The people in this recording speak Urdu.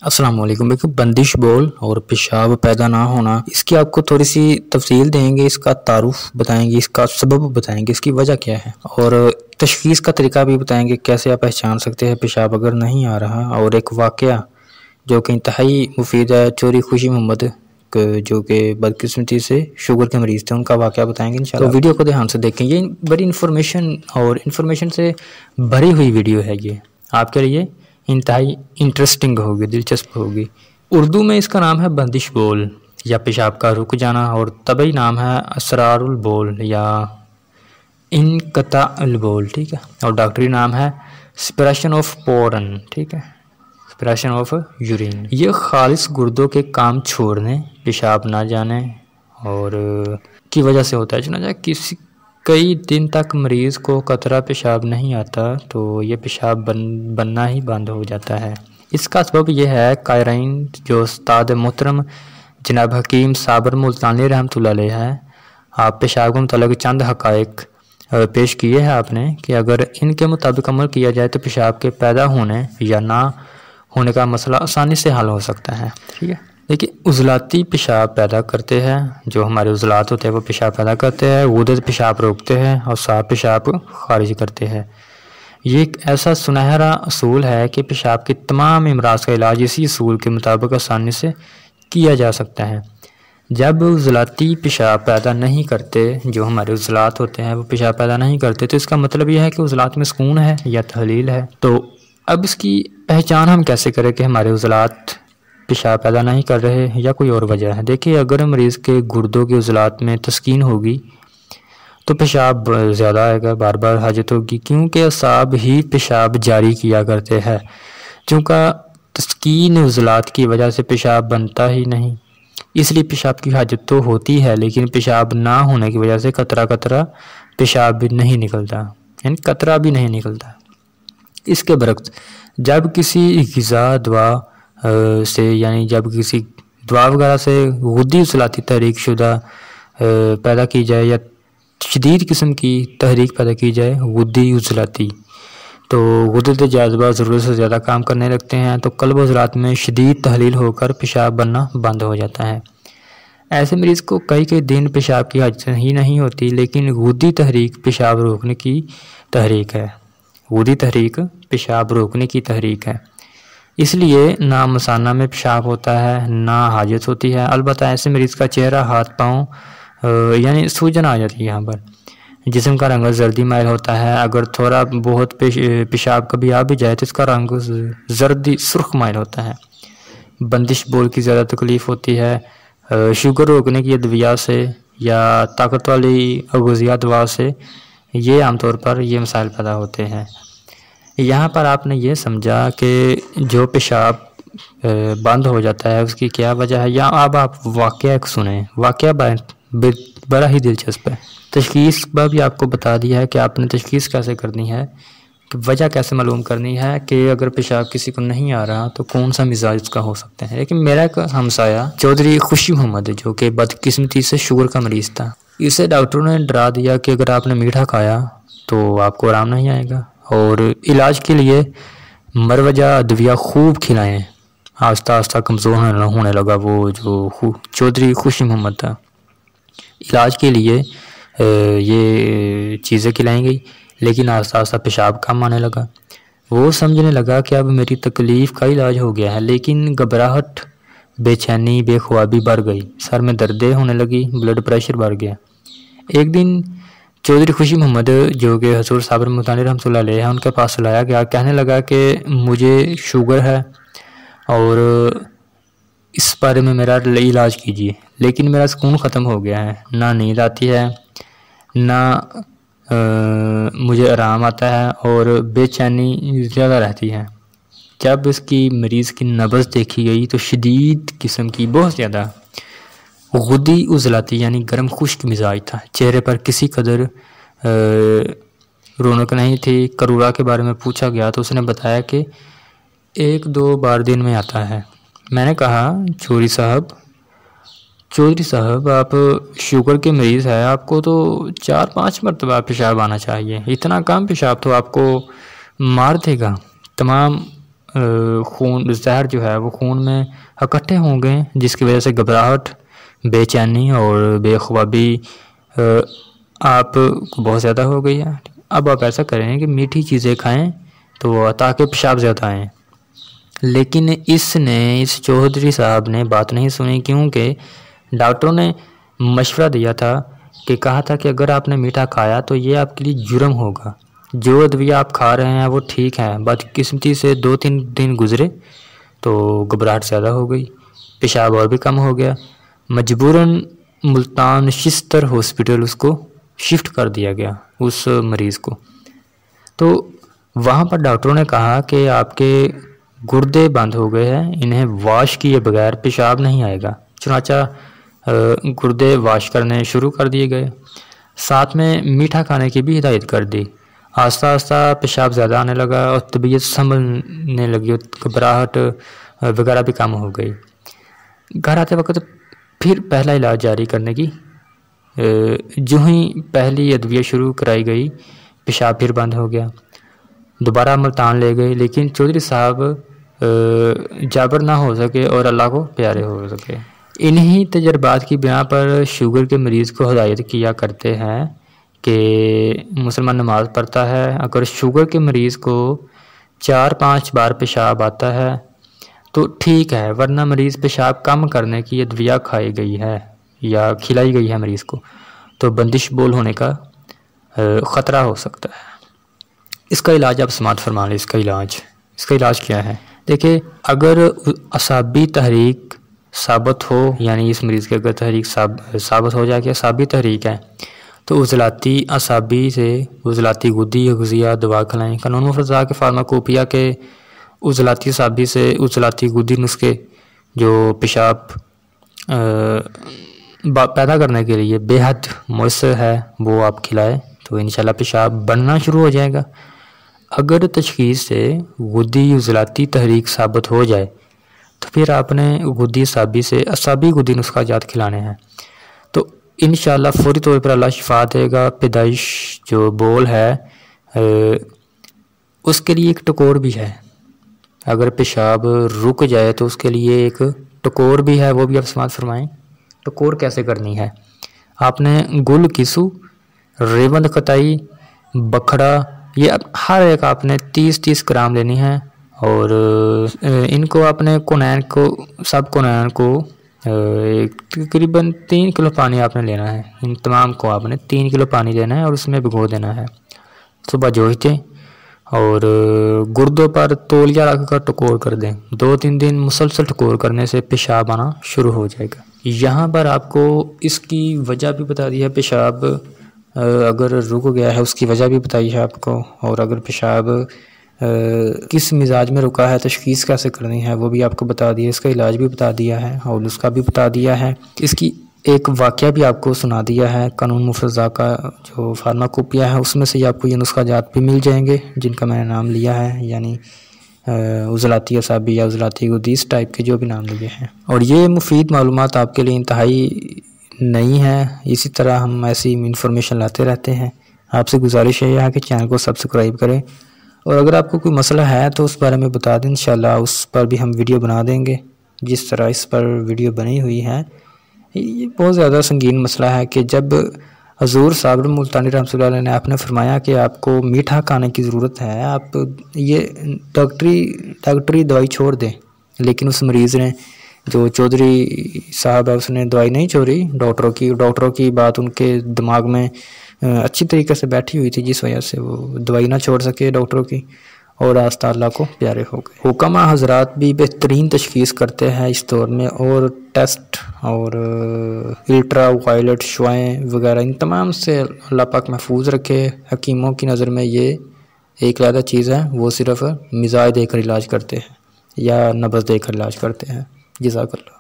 السلام علیکم۔ دیکھو، بندش بول اور پیشاب پیدا نہ ہونا، اس کی آپ کو تھوڑی سی تفصیل دیں گے، اس کا تعارف بتائیں گے، اس کا سبب بتائیں گے، اس کی وجہ کیا ہے، اور تشخیص کا طریقہ بھی بتائیں گے، کیسے آپ پہچان سکتے ہیں پیشاب اگر نہیں آ رہا، اور ایک واقعہ جو کہ انتہائی مفید ہے، چوری خوشی محمد جو کہ بدقسمتی سے شوگر کے مریض تھے، ان کا واقعہ بتائیں گے انشاءاللہ۔ تو ویڈیو کو دھیان سے دیکھیں، یہ بڑی انفارمیشن سے بھری ہوئی ویڈیو ہے، یہ آپ کے لیے انتہائی انٹرسٹنگ ہوگی، دلچسپ ہوگی۔ اردو میں اس کا نام ہے بندش بول یا پیشاب کا رک جانا، اور طبعی نام ہے اسرار البول یا انقطاع البول، ٹھیک ہے، اور ڈاکٹری نام ہے سپریشن آف پورن، ٹھیک ہے، سپریشن آف یورین۔ یہ خالص گردوں کے کام چھوڑنے، پیشاب نہ جانے اور کی وجہ سے ہوتا ہے۔ چنانچہ کئی دن تک مریض کو قطرہ پیشاب نہیں آتا تو یہ پیشاب بننا ہی بند ہو جاتا ہے۔ اس کا سبب یہ ہے، قائرین جو استاد محترم جناب حکیم صابر ملتانی رحمۃ اللہ علیہ ہے، آپ پیشاب کے متعلق چند حقائق پیش کیے ہیں آپ نے کہ اگر ان کے مطابق عمل کیا جائے تو پیشاب کے پیدا ہونے یا نہ ہونے کا مسئلہ آسانی سے حل ہو سکتا ہے، ٹھیک ہے۔ دیکھیے، عضلاتی پیشاب پیدا کرتے ہیں، جو ہمارے عضلات ہوتے ہیں وہ پیشاب پیدا کرتے ہیں، غدد پیشاب روکتے ہیں اور صاف پیشاب خارج کرتے ہیں۔ یہ ایک ایسا سنہرا اصول ہے کہ پیشاب کے تمام امراض کا علاج اسی اصول کے مطابق آسانی سے کیا جا سکتا ہے۔ جب عضلاتی پیشاب پیدا نہیں کرتے، جو ہمارے عضلات ہوتے ہیں وہ پیشاب پیدا نہیں کرتے، تو اس کا مطلب یہ ہے کہ عضلات میں سکون ہے یا تحلیل ہے۔ تو اب اس کی پہچان ہم کیسے کریں کہ ہمارے عضلات پیشاب پیدا نہیں کر رہے یا کوئی اور وجہ ہے؟ دیکھیے، اگر مریض کے گردوں کے عضلات میں تسکین ہوگی تو پیشاب زیادہ آئے گا، بار بار حاجت ہوگی، کیونکہ اعصاب ہی پیشاب جاری کیا کرتے ہیں۔ چونکہ تسکین عضلات کی وجہ سے پیشاب بنتا ہی نہیں، اس لیے پیشاب کی حاجت تو ہوتی ہے، لیکن پیشاب نہ ہونے کی وجہ سے قطرہ پیشاب بھی نہیں نکلتا، یعنی قطرہ بھی نہیں نکلتا۔ اس کے برعکس جب کسی غذا دوا سے، یعنی جب کسی دوا وغیرہ سے غدی عضلاتی تحریک شدہ پیدا کی جائے یا شدید قسم کی تحریک پیدا کی جائے غدی عضلاتی، تو غدد جاذبہ ضرورت سے زیادہ کام کرنے لگتے ہیں، تو قلب و عضلات میں شدید تحلیل ہو کر پیشاب بننا بند ہو جاتا ہے۔ ایسے مریض کو کئی دن پیشاب کی حاجت ہی نہیں ہوتی، لیکن غدی تحریک پیشاب روکنے کی تحریک ہے، غدی تحریک پیشاب روکنے کی تحریک ہے، اس لیے نہ مثانہ میں پیشاب ہوتا ہے نہ حاجت ہوتی ہے۔ البتہ ایسے مریض کا چہرہ، ہاتھ پاؤں یعنی سوجن آ جاتی ہے، یہاں پر جسم کا رنگ زردی مائل ہوتا ہے، اگر تھوڑا بہت پیشاب کبھی آ بھی جائے تو اس کا رنگ زردی سرخ مائل ہوتا ہے۔ بندش بول کی زیادہ تکلیف ہوتی ہے، شوگر روکنے کی ادویات سے یا طاقت والی اغذیہ دوا سے یہ عام طور پر یہ مسائل پیدا ہوتے ہیں۔ یہاں پر آپ نے یہ سمجھا کہ جو پیشاب بند ہو جاتا ہے اس کی کیا وجہ ہے، یا اب آپ واقعہ ایک سنیں، واقعہ بڑا ہی دلچسپ ہے۔ تشخیص بھی آپ کو بتا دیا ہے کہ آپ نے تشخیص کیسے کرنی ہے، کہ وجہ کیسے معلوم کرنی ہے کہ اگر پیشاب کسی کو نہیں آ رہا تو کون سا مزاج اس کا ہو سکتا ہے۔ لیکن میرا ایک ہمسایہ چودھری خوشی محمد، جو کہ بدقسمتی سے شوگر کا مریض تھا، اسے ڈاکٹروں نے ڈرا دیا کہ اگر آپ نے میٹھا کھایا تو آپ کو آرام نہیں آئے گا، اور علاج کے لیے مروجہ ادویہ خوب کھلائیں۔ آہستہ آہستہ کمزور ہونے لگا وہ جو چودھری خوشی محمد تھا۔ علاج کے لیے یہ چیزیں کھلائیں گئی، لیکن آہستہ آہستہ پیشاب کم آنے لگا۔ وہ سمجھنے لگا کہ اب میری تکلیف کا علاج ہو گیا ہے، لیکن گھبراہٹ، بے چینی، بے خوابی بڑھ گئی، سر میں دردیں ہونے لگی، بلڈ پریشر بڑھ گیا۔ ایک دن چودھری خوشی محمد، جو کہ حضور صابر ملتانی رحمۃ اللہ علیہ ہیں، ان کے پاس لایا گیا، کہنے لگا کہ مجھے شوگر ہے اور اس بارے میں میرا علاج کیجیے، لیکن میرا سکون ختم ہو گیا ہے، نہ نیند آتی ہے نہ مجھے آرام آتا ہے، اور بے چینی زیادہ رہتی ہے۔ جب اس کی مریض کی نبض دیکھی گئی تو شدید قسم کی، بہت زیادہ غدی عضلاتی یعنی گرم خشک مزاج تھا، چہرے پر کسی قدر رونق نہیں تھی۔ کرورا کے بارے میں پوچھا گیا تو اس نے بتایا کہ 1-2 بار دن میں آتا ہے۔ میں نے کہا، چودھری صاحب آپ شوگر کے مریض ہیں، آپ کو تو 4-5 مرتبہ پیشاب آنا چاہیے، اتنا کم پیشاب تو آپ کو مار دے گا، تمام خون زہر جو ہے وہ خون میں اکٹھے ہوں گے، جس کی وجہ سے گھبراہٹ، بے چینی اور بے خوابی آپ کو بہت زیادہ ہو گئی ہے۔ اب آپ ایسا کریں کہ میٹھی چیزیں کھائیں تو تاکہ پیشاب زیادہ آئیں، لیکن اس چودھری صاحب نے بات نہیں سنی، کیونکہ ڈاکٹروں نے مشورہ دیا تھا کہ کہا تھا کہ اگر آپ نے میٹھا کھایا تو یہ آپ کے لیے جرم ہوگا، جو ادویہ آپ کھا رہے ہیں وہ ٹھیک ہیں، بدقسمتی سے 2-3 دن گزرے تو گھبراہٹ زیادہ ہو گئی، پیشاب اور بھی کم ہو گیا، مجبوراً ملتان شستر ہاسپٹل اس کو شفٹ کر دیا گیا اس مریض کو۔ تو وہاں پر ڈاکٹروں نے کہا کہ آپ کے گردے بند ہو گئے ہیں، انہیں واش کیے بغیر پیشاب نہیں آئے گا، چنانچہ گردے واش کرنے شروع کر دیے گئے، ساتھ میں میٹھا کھانے کی بھی ہدایت کر دی۔ آہستہ آہستہ پیشاب زیادہ آنے لگا اور طبیعت سنبھلنے لگی، گھبراہٹ وغیرہ بھی کم ہو گئی۔ گھر آتے وقت پھر پہلا علاج جاری کرنے کی جو ہی پہلی ادویہ شروع کرائی گئی، پیشاب پھر بند ہو گیا، دوبارہ ملتان لے گئے، لیکن چودھری صاحب جابر نہ ہو سکے اور اللہ کو پیارے ہو سکے۔ انہی تجربات کی بنا پر شوگر کے مریض کو ہدایت کیا کرتے ہیں کہ مسلمان نماز پڑھتا ہے، اگر شوگر کے مریض کو 4-5 بار پیشاب آتا ہے تو ٹھیک ہے، ورنہ مریض پیشاب کم کرنے کی ادویہ کھائی گئی ہے یا کھلائی گئی ہے مریض کو تو بندش بول ہونے کا خطرہ ہو سکتا ہے۔ اس کا علاج آپ سماعت فرما لیں۔ اس کا علاج کیا ہے؟ دیکھیں، اگر اعصابی تحریک ثابت ہو، یعنی اس مریض کے اگر تحریک ثابت ہو جائے کہ اعصابی تحریک ہے تو عضلاتی اعصابی سے عضلاتی گدی یا غذیہ دوا کھلائیں۔ قانون مفرزہ کے فارماکوپیا کے عضلاتی اعصابی سے عضلاتی گدی نسخے جو پیشاب پیدا کرنے کے لیے بے حد مؤثر ہے وہ آپ کھلائیں تو انشاءاللہ پیشاب بننا شروع ہو جائے گا۔ اگر تشخیص سے غدی عضلاتی تحریک ثابت ہو جائے تو پھر آپ نے غدی اعصابی سے اعصابی غدی نسخہ جات کھلانے ہیں، تو انشاءاللہ فوری طور پر اللہ شفا دے گا۔ پیدائش جو بول ہے اس کے لیے ایک ٹکور بھی ہے، اگر پیشاب رک جائے تو اس کے لیے ایک ٹکور بھی ہے، وہ بھی آپ سماعت فرمائیں۔ ٹکور کیسے کرنی ہے؟ آپ نے گل کسو، ریوند قطعی، بکھڑا، یہ ہر ایک آپ نے 30 گرام لینی ہے، اور ان کو اپنے سب کونین کو تقریباً 3 کلو پانی آپ نے لینا ہے، ان تمام کو آپ نے 3 کلو پانی لینا ہے اور اس میں بھگو دینا ہے، صبح جوہتے اور گردوں پر تولیہ رکھ کر ٹکور کر دیں۔ 2-3 دن مسلسل ٹکور کرنے سے پیشاب آنا شروع ہو جائے گا۔ یہاں پر آپ کو اس کی وجہ بھی بتا دی ہے، پیشاب اگر رک گیا ہے اس کی وجہ بھی بتائی ہے آپ کو، اور اگر پیشاب کس مزاج میں رکا ہے، تشخیص کیسے کرنی ہے وہ بھی آپ کو بتا دیا، اس کا علاج بھی بتا دیا ہے اور اس کا بھی بتا دیا ہے۔ اس کی ایک واقعہ بھی آپ کو سنا دیا ہے، قانون مفرزہ کا جو فارماکوپیا ہے اس میں سے آپ کو یہ نسخہ جات بھی مل جائیں گے جن کا میں نے نام لیا ہے، یعنی عضلاتی اعصابی یا عضلاتی غدی، اس ٹائپ کے جو بھی نام لیے ہیں۔ اور یہ مفید معلومات آپ کے لیے انتہائی نہیں ہے، اسی طرح ہم ایسی انفارمیشن لاتے رہتے ہیں۔ آپ سے گزارش ہے کہ چینل کو سبسکرائب کریں، اور اگر آپ کو کوئی مسئلہ ہے تو اس بارے میں بتا دیں، انشاءاللہ اس پر بھی ہم ویڈیو بنا دیں گے جس طرح اس پر ویڈیو بنی ہوئی ہے۔ یہ بہت زیادہ سنگین مسئلہ ہے کہ جب حضور صابر ملتانی رحمۃ اللہ علیہ نے آپ نے فرمایا کہ آپ کو میٹھا کھانے کی ضرورت ہے، آپ یہ ڈاکٹری دوائی چھوڑ دیں، لیکن اس مریض نے جو چودھری صاحب ہے اس نے دوائی نہیں چھوڑی، ڈاکٹروں کی بات ان کے دماغ میں اچھی طریقے سے بیٹھی ہوئی تھی، جس وجہ سے وہ دوائی نہ چھوڑ سکے ڈاکٹروں کی، اور آستہ اللہ کو پیارے ہو گئے۔ حکمہ حضرات بھی بہترین تشخیص کرتے ہیں اس دور میں، اور ٹیسٹ اور الٹرا وائلٹ شعائیں وغیرہ ان تمام سے اللہ پاک محفوظ رکھے۔ حکیموں کی نظر میں یہ ایک علیحدہ چیز ہے، وہ صرف مزاج دے کر علاج کرتے ہیں یا نبض دے کر علاج کرتے ہیں۔ جزاک اللہ۔